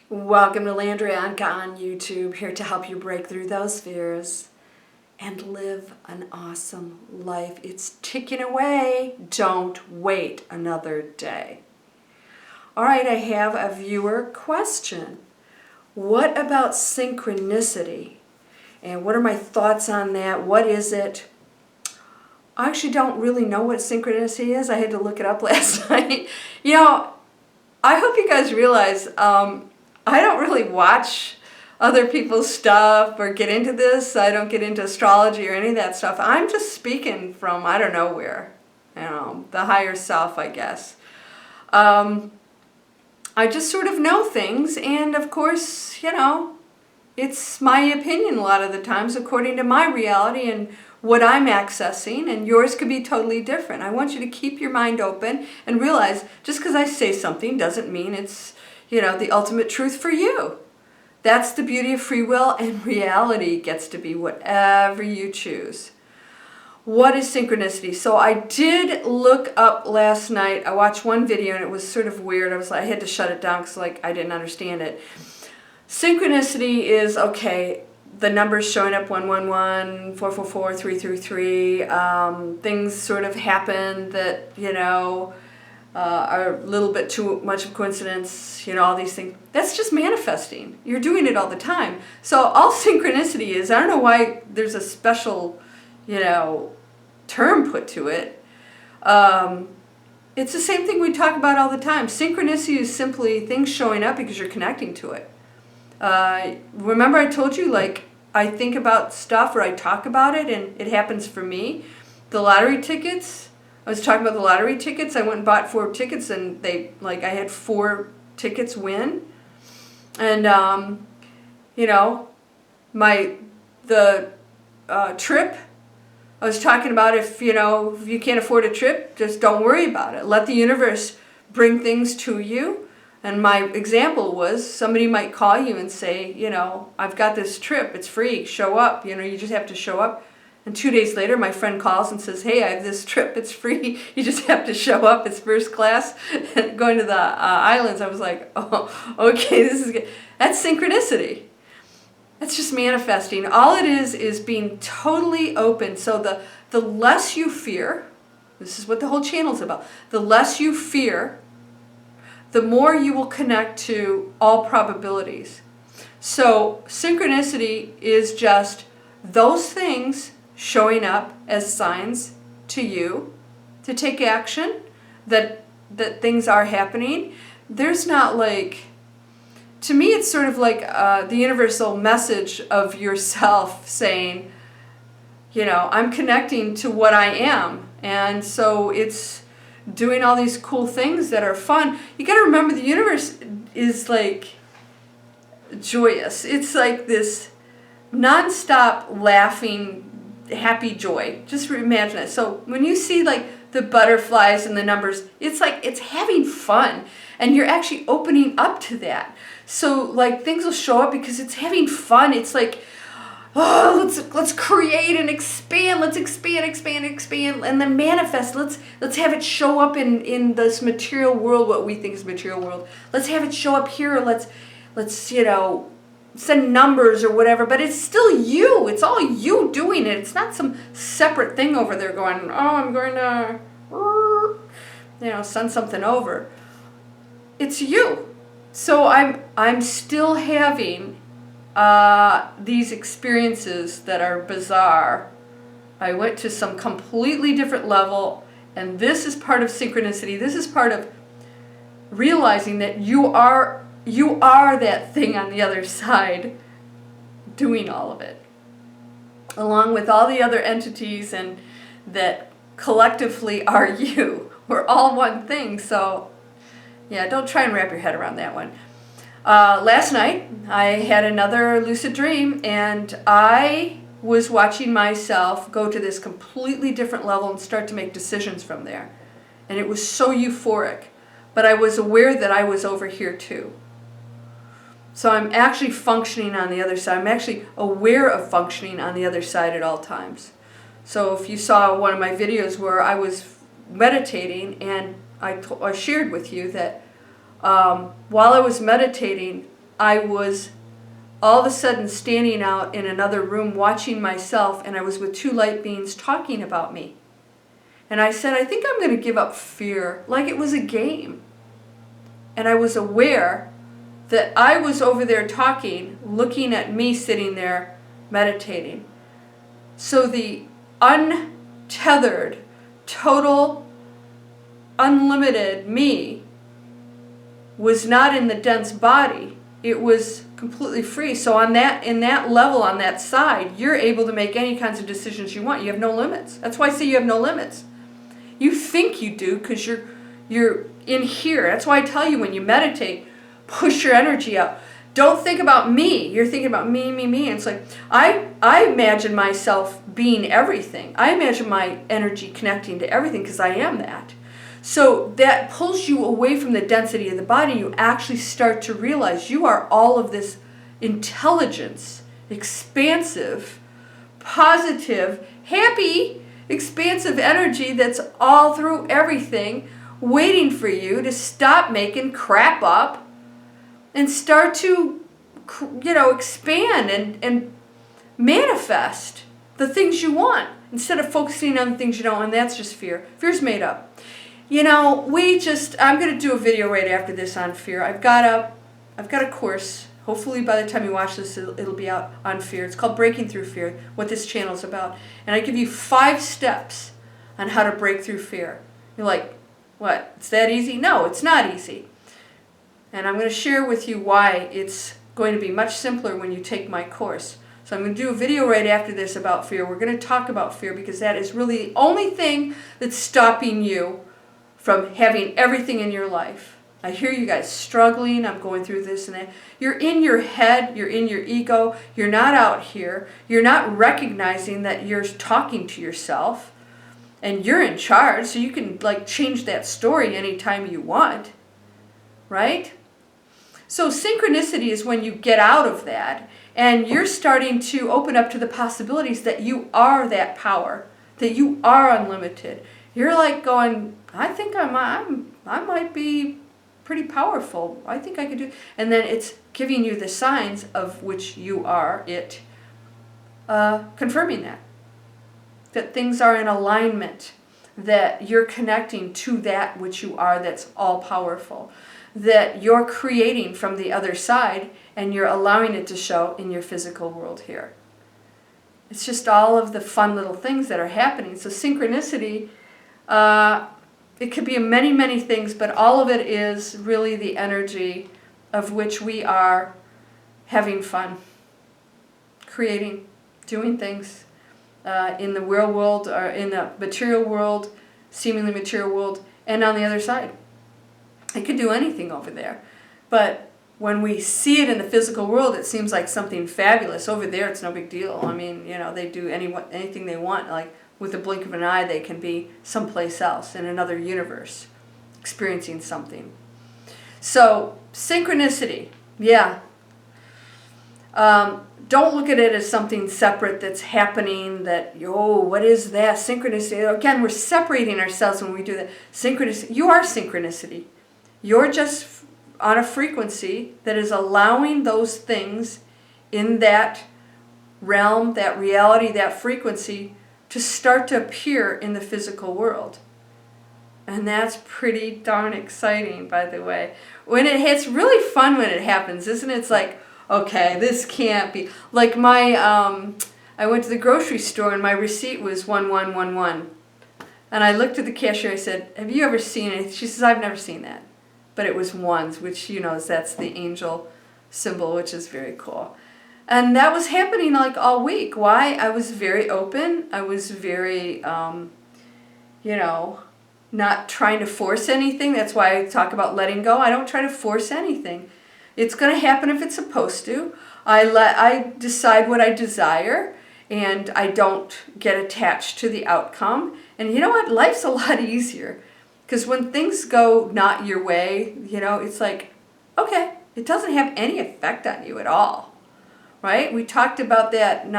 Welcome to Landria Onkka on YouTube, here to help you break through those fears and live an awesome life. It's ticking away. Don't wait another day. All right, I have a viewer question. What about synchronicity? And what are my thoughts on that? What is it? I actually don't really know what synchronicity is. I had to look it up last night. I hope you guys realize I don't really watch other people's stuff or get into this. I don't get into astrology or any of that stuff. I'm just speaking from, I don't know where, the higher self, I guess. I just sort of know things, and of course, it's my opinion a lot of the times according to my reality and what I'm accessing, and yours could be totally different. I want you to keep your mind open and realize just because I say something doesn't mean it's the ultimate truth for you. That's the beauty of free will, and reality gets to be whatever you choose. What is synchronicity? So I did look up last night. I watched one video and it was sort of weird. I had to shut it down because I didn't understand it. Synchronicity is, the numbers showing up 111, 444, 333. Things sort of happen that, are a little bit too much of a coincidence, all these things. That's just manifesting. You're doing it all the time. So all synchronicity is, I don't know why there's a special, term put to it. It's the same thing we talk about all the time. Synchronicity is simply things showing up because you're connecting to it. Remember I told you, I think about stuff or I talk about it and it happens for me. The lottery tickets, I was talking about the lottery tickets. I went and bought 4 tickets and I had 4 tickets win. And, the trip, I was talking about if you can't afford a trip, just don't worry about it. Let the universe bring things to you. And my example was somebody might call you and say, I've got this trip, it's free, show up. You just have to show up. And 2 days later, my friend calls and says, hey, I have this trip, it's free, you just have to show up, it's first class. And going to the islands, I was like, oh, okay, this is good. That's synchronicity. That's just manifesting. All it is being totally open. So the less you fear, this is what the whole channel is about, the less you fear, the more you will connect to all probabilities. So synchronicity is just those things showing up as signs to you to take action, that things are happening. There's not to me it's sort of the universal message of yourself saying, I'm connecting to what I am. And so it's doing all these cool things that are fun. You got to remember the universe is joyous. It's this non-stop laughing, happy joy. Just imagine it. So when you see the butterflies and the numbers, it's it's having fun, and you're actually opening up to that. So things will show up because it's having fun. It's let's create and expand. Let's expand, and then manifest. Let's have it show up in this material world, what we think is material world. Let's have it show up here. Let's send numbers or whatever, but it's still you. It's all you doing it. It's not some separate thing over there going, I'm going to, send something over. It's you. So I'm still having these experiences that are bizarre. I went to some completely different level, and this is part of synchronicity. This is part of realizing that you are that thing on the other side doing all of it, along with all the other entities and that collectively are you. We're all one thing. So yeah, don't try and wrap your head around that one. Last night I had another lucid dream, and I was watching myself go to this completely different level and start to make decisions from there. And it was so euphoric, but I was aware that I was over here too. So I'm actually functioning on the other side. I'm actually aware of functioning on the other side at all times. So if you saw one of my videos where I was meditating, and I shared with you that while I was meditating, I was all of a sudden standing out in another room watching myself, and I was with two light beings talking about me. And I said, I think I'm going to give up fear, like it was a game. And I was aware that I was over there talking, looking at me sitting there meditating. So the untethered, total, unlimited me was not in the dense body. It was completely free. So in that level, on that side, you're able to make any kinds of decisions you want. You have no limits. That's why I say you have no limits. You think you do because you're in here. That's why I tell you when you meditate, push your energy up. Don't think about me. You're thinking about me, me, me. And it's like, I imagine myself being everything. I imagine my energy connecting to everything because I am that. So that pulls you away from the density of the body. You actually start to realize you are all of this intelligence, expansive, positive, happy, expansive energy that's all through everything, waiting for you to stop making crap up and start to, expand and manifest the things you want instead of focusing on the things you don't. And that's just fear. Fear's made up. I'm going to do a video right after this on fear. I've got a course. Hopefully by the time you watch this, it'll be out on fear. It's called Breaking Through Fear, what this channel is about. And I give you 5 steps on how to break through fear. You're like, what? It's that easy? No, it's not easy. And I'm going to share with you why it's going to be much simpler when you take my course. So I'm going to do a video right after this about fear. We're going to talk about fear because that is really the only thing that's stopping you from having everything in your life. I hear you guys struggling. I'm going through this and that. You're in your head. You're in your ego. You're not out here. You're not recognizing that you're talking to yourself and you're in charge. So you can change that story anytime you want. Right? So synchronicity is when you get out of that and you're starting to open up to the possibilities that you are that power, that you are unlimited. You're like going, I think I might be pretty powerful. I think I could do. And then it's giving you the signs of which you are it, confirming that things are in alignment, that you're connecting to that which you are that's all powerful, that you're creating from the other side and you're allowing it to show in your physical world here. It's just all of the fun little things that are happening. So synchronicity, it could be many, many things, but all of it is really the energy of which we are having fun, creating, doing things in the real world or in the material world, seemingly material world, and on the other side. It could do anything over there. But when we see it in the physical world, it seems like something fabulous. Over there, it's no big deal. I mean, they do anything they want. Like with the blink of an eye, they can be someplace else in another universe, experiencing something. So, synchronicity, yeah. Don't look at it as something separate that's happening, what is that? Synchronicity. Again, we're separating ourselves when we do that. Synchronicity, you are synchronicity. You're just on a frequency that is allowing those things in that realm, that reality, that frequency, to start to appear in the physical world. And that's pretty darn exciting, by the way. It's really fun when it happens, isn't it? It's like, okay, this can't be. Like I went to the grocery store and my receipt was 1111. And I looked at the cashier, I said, have you ever seen it? She says, I've never seen that. But it was ones, which, that's the angel symbol, which is very cool. And that was happening all week. Why? I was very open. I was very, not trying to force anything. That's why I talk about letting go. I don't try to force anything. It's going to happen if it's supposed to. I decide what I desire, and I don't get attached to the outcome. And you know what? Life's a lot easier. Because when things go not your way, it's like, okay, it doesn't have any effect on you at all. Right? We talked about that, I'm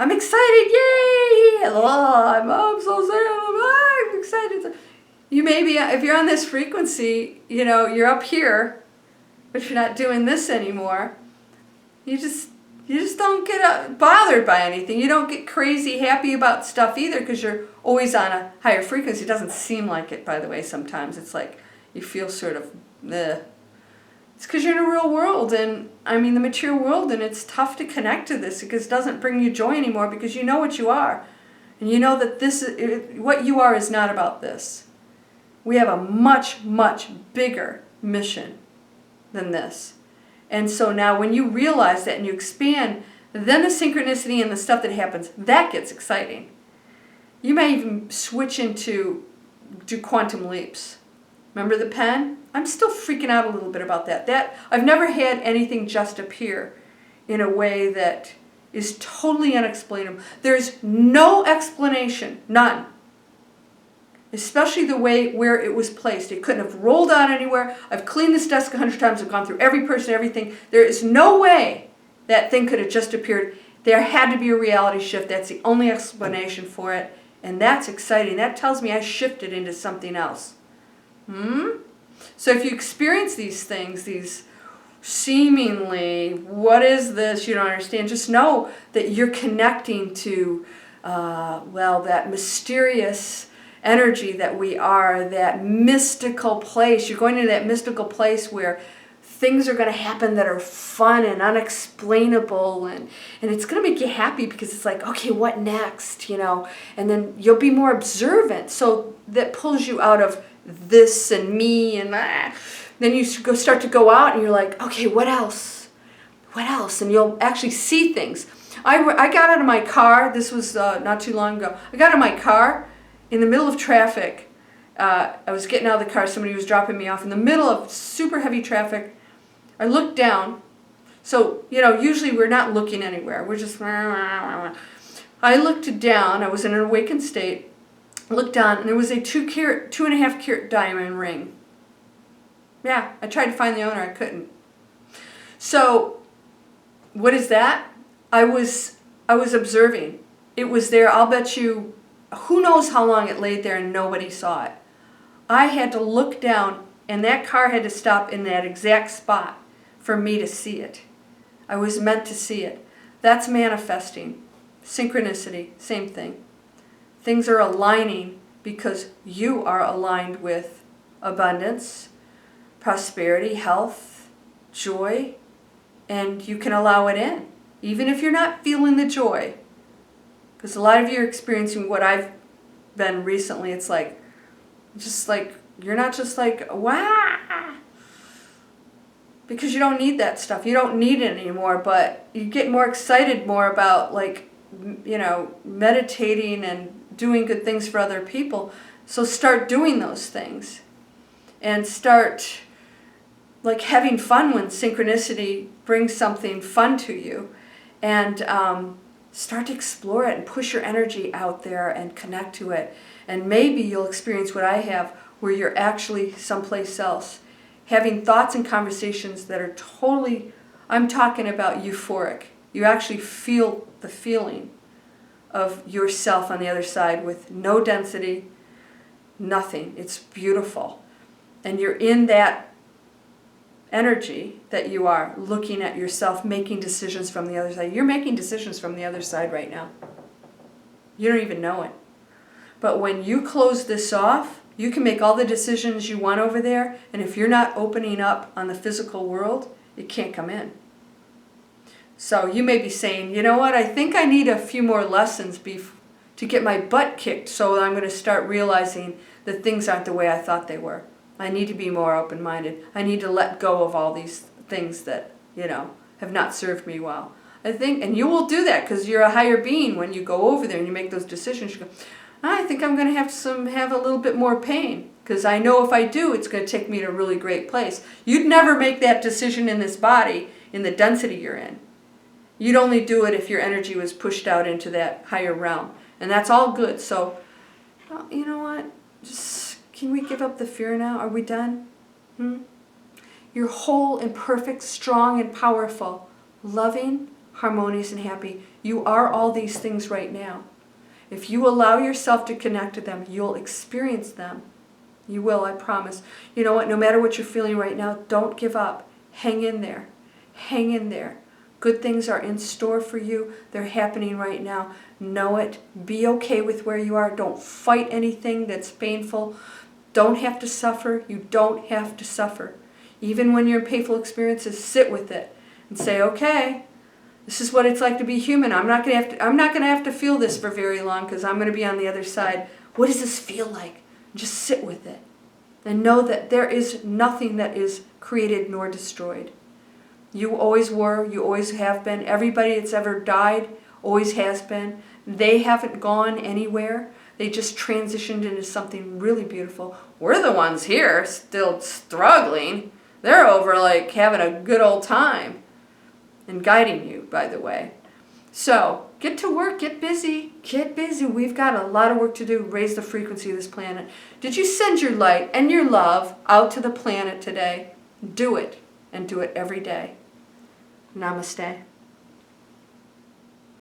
excited, yay! I'm so sad, I'm excited. You may be, if you're on this frequency, you're up here, but you're not doing this anymore. You just don't get bothered by anything. You don't get crazy happy about stuff either because you're always on a higher frequency. It doesn't seem like it, by the way, sometimes. It's like you feel sort of, ugh. It's because you're in a real world, and I mean the material world, and it's tough to connect to this because it doesn't bring you joy anymore because you know what you are. And you know that what you are is not about this. We have a much, much bigger mission than this. And so now when you realize that and you expand, then the synchronicity and the stuff that happens, that gets exciting. You may even switch do quantum leaps. Remember the pen? I'm still freaking out a little bit about that. I've never had anything just appear in a way that is totally unexplainable. There's no explanation, none. Especially the way where it was placed. It couldn't have rolled out anywhere. I've cleaned this desk 100 times. I've gone through every person, everything. There is no way that thing could have just appeared. There had to be a reality shift. That's the only explanation for it. And that's exciting. That tells me I shifted into something else. So if you experience these things, these seemingly, what is this, you don't understand, just know that you're connecting to, that mysterious energy that we are, that mystical place. You're going to that mystical place where things are going to happen that are fun and unexplainable, and it's going to make you happy because it's like, okay, what next, and then you'll be more observant, so that pulls you out of this and me and that. Then you start to go out and you're like, okay, what else, and you'll actually see things. I got out of my car, this was not too long ago, I got out of my car in the middle of traffic. I was getting out of the car, somebody was dropping me off in the middle of super heavy traffic. I looked down, so, usually we're not looking anywhere, we're just, I looked down, I was in an awakened state, looked down, and there was a 2.5 carat diamond ring. Yeah, I tried to find the owner, I couldn't. So, what is that? I was observing. It was there, I'll bet you, who knows how long it laid there and nobody saw it. I had to look down, and that car had to stop in that exact spot for me to see it. I was meant to see it. That's manifesting. Synchronicity, same thing. Things are aligning because you are aligned with abundance, prosperity, health, joy, and you can allow it in, even if you're not feeling the joy. Because a lot of you are experiencing what I've been recently. It's like, you're not just like, wow. Because you don't need that stuff. You don't need it anymore, but you get more excited more about meditating and doing good things for other people. So start doing those things. And start having fun when synchronicity brings something fun to you. And start to explore it and push your energy out there and connect to it. And maybe you'll experience what I have, where you're actually someplace else, having thoughts and conversations that are totally, I'm talking about euphoric. You actually feel the feeling of yourself on the other side with no density, nothing. It's beautiful. And you're in that energy that you are looking at yourself, making decisions from the other side. You're making decisions from the other side right now. You don't even know it. But when you close this off, you can make all the decisions you want over there, and if you're not opening up on the physical world, it can't come in. So you may be saying, you know what, I think I need a few more lessons to get my butt kicked, so I'm going to start realizing that things aren't the way I thought they were. I need to be more open-minded. I need to let go of all these things that, have not served me well. I think, and you will do that because you're a higher being when you go over there and you make those decisions. You go, I think I'm going to have a little bit more pain because I know if I do, it's going to take me to a really great place. You'd never make that decision in this body in the density you're in. You'd only do it if your energy was pushed out into that higher realm. And that's all good. So, you know what? Can we give up the fear now? Are we done? You're whole and perfect, strong and powerful, loving, harmonious and happy. You are all these things right now. If you allow yourself to connect to them, you'll experience them. You will, I promise. You know what? No matter what you're feeling right now, don't give up. Hang in there. Hang in there. Good things are in store for you. They're happening right now. Know it. Be okay with where you are. Don't fight anything that's painful. Don't have to suffer. You don't have to suffer. Even when you're in painful experiences, sit with it and say, okay, this is what it's like to be human. I'm not going to have to feel this for very long because I'm going to be on the other side. What does this feel like? Just sit with it. And know that there is nothing that is created nor destroyed. You always were, you always have been. Everybody that's ever died always has been. They haven't gone anywhere. They just transitioned into something really beautiful. We're the ones here still struggling. They're over like having a good old time. And guiding you, by the way. So, get to work, get busy, get busy. We've got a lot of work to do, raise the frequency of this planet. Did you send your light and your love out to the planet today? Do it, and do it every day. Namaste.